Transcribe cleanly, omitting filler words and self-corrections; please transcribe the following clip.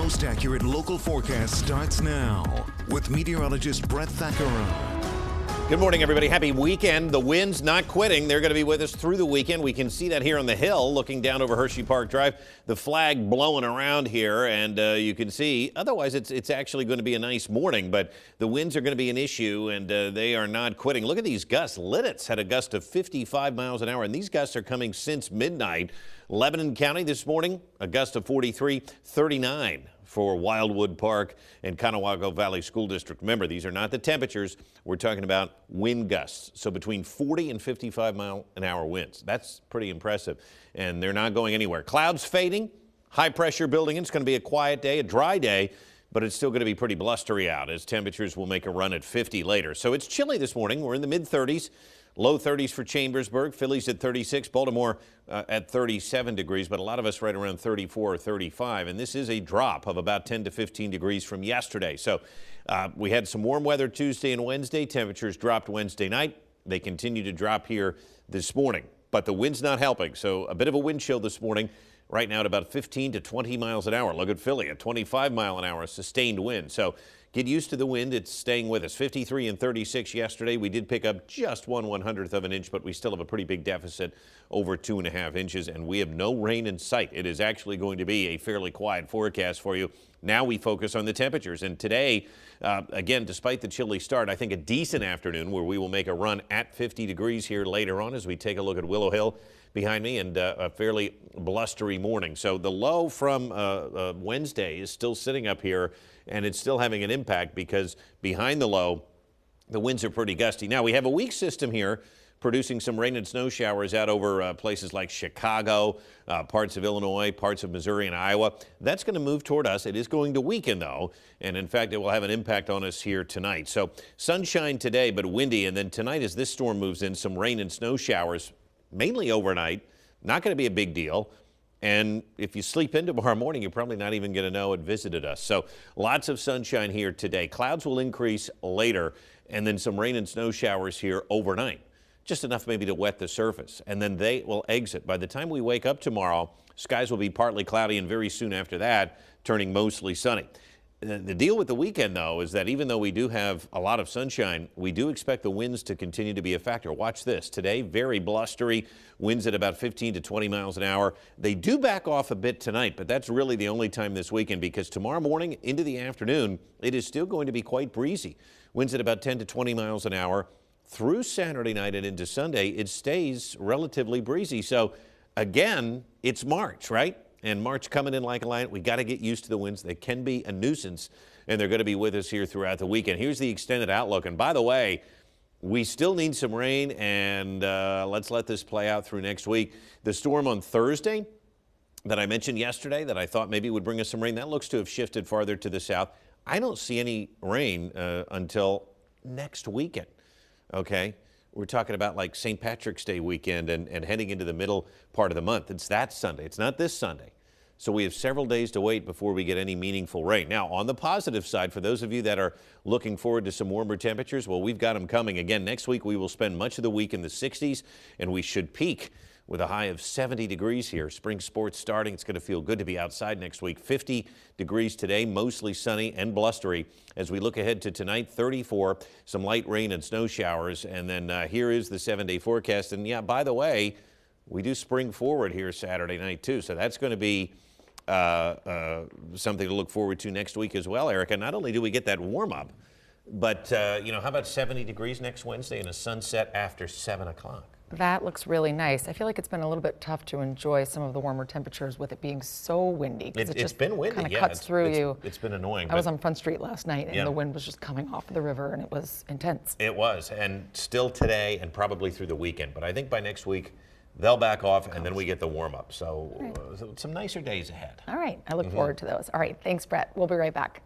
most accurate local forecast starts now with meteorologist Brett Thackeray. Good morning, everybody. Happy weekend. The wind's not quitting. They're going to be with us through the weekend. We can see that here on the hill, looking down over Hershey Park Drive. The flag blowing around here, and you can see, otherwise it's actually going to be a nice morning, but the winds are going to be an issue, and they are not quitting. Look at these gusts. Lidditz had a gust of 55 miles an hour, and these gusts are coming since midnight. Lebanon County this morning, a gust of 43, 39 for Wildwood Park and Conewago Valley School District. Remember, these are not the temperatures. We're talking about wind gusts. So between 40 and 55 mile an hour winds. That's pretty impressive. And they're not going anywhere. Clouds fading, high pressure building in. It's going to be a quiet day, a dry day, but it's still going to be pretty blustery out as temperatures will make a run at 50 later. So it's chilly this morning. We're in the mid 30s. Low 30s for Chambersburg, Philly's at 36, Baltimore at 37 degrees, but a lot of us right around 34 or 35. And this is a drop of about 10 to 15 degrees from yesterday. So we had some warm weather Tuesday and Wednesday. Temperatures dropped Wednesday night. They continue to drop here this morning, but the wind's not helping. So a bit of a wind chill this morning. Right now at about 15 to 20 miles an hour. Look at Philly at 25 mile an hour sustained wind. So get used to the wind. It's staying with us. 53 and 36 yesterday. We did pick up just 1/100th of an inch, but we still have a pretty big deficit, over 2.5 inches, and we have no rain in sight. It is actually going to be a fairly quiet forecast for you. Now we focus on the temperatures. And today, again, despite the chilly start, I think a decent afternoon where we will make a run at 50 degrees here later on as we take a look at Willow Hill behind me, and a fairly blustery morning. So the low from Wednesday is still sitting up here, and it's still having an impact because behind the low, the winds are pretty gusty. Now, we have a weak system here producing some rain and snow showers out over places like Chicago, parts of Illinois, parts of Missouri and Iowa. That's going to move toward us. It is going to weaken, though, and in fact, it will have an impact on us here tonight. So sunshine today, but windy, and then tonight as this storm moves in, some rain and snow showers, mainly overnight. Not going to be a big deal. And if you sleep in tomorrow morning, you're probably not even going to know it visited us. So lots of sunshine here today. Clouds will increase later, and then some rain and snow showers here overnight. Just enough maybe to wet the surface, and then they will exit. By the time we wake up tomorrow, skies will be partly cloudy, and very soon after that, turning mostly sunny. The deal with the weekend, though, is that even though we do have a lot of sunshine, we do expect the winds to continue to be a factor. Watch this. Today, very blustery, winds at about 15 to 20 miles an hour. They do back off a bit tonight, but that's really the only time this weekend because tomorrow morning into the afternoon, it is still going to be quite breezy. Winds at about 10 to 20 miles an hour. Through Saturday night and into Sunday, it stays relatively breezy. So, again, it's March, right? And March coming in like a lion. We got to get used to the winds. They can be a nuisance, and they're going to be with us here throughout the weekend. Here's the extended outlook. And by the way, we still need some rain, and let's let this play out through next week. The storm on Thursday that I mentioned yesterday that I thought maybe would bring us some rain, that looks to have shifted farther to the south. I don't see any rain until next weekend, okay? We're talking about like St. Patrick's Day weekend and heading into the middle part of the month. It's that Sunday. It's not this Sunday. So we have several days to wait before we get any meaningful rain. Now, on the positive side, for those of you that are looking forward to some warmer temperatures, well, we've got them coming. Again, next week we will spend much of the week in the 60s, and we should peak with a high of 70 degrees here. Spring sports starting. It's going to feel good to be outside next week. 50 degrees today, mostly sunny and blustery. As we look ahead to tonight, 34, some light rain and snow showers. And then here is the 7-day forecast. And yeah, by the way, we do spring forward here Saturday night too. So that's going to be something to look forward to next week as well, Erica. Not only do we get that warm up, but how about 70 degrees next Wednesday and a sunset after 7 o'clock? That looks really nice. I feel like it's been a little bit tough to enjoy some of the warmer temperatures with it being so windy. It's been windy, kind of cuts through you. It's been annoying. I was on Front Street last night, and the wind was just coming off the river, and it was intense. It was, and still today and probably through the weekend. But I think by next week, they'll back off, and then we get the warm-up. So some nicer days ahead. All right. I look forward to those. All right. Thanks, Brett. We'll be right back.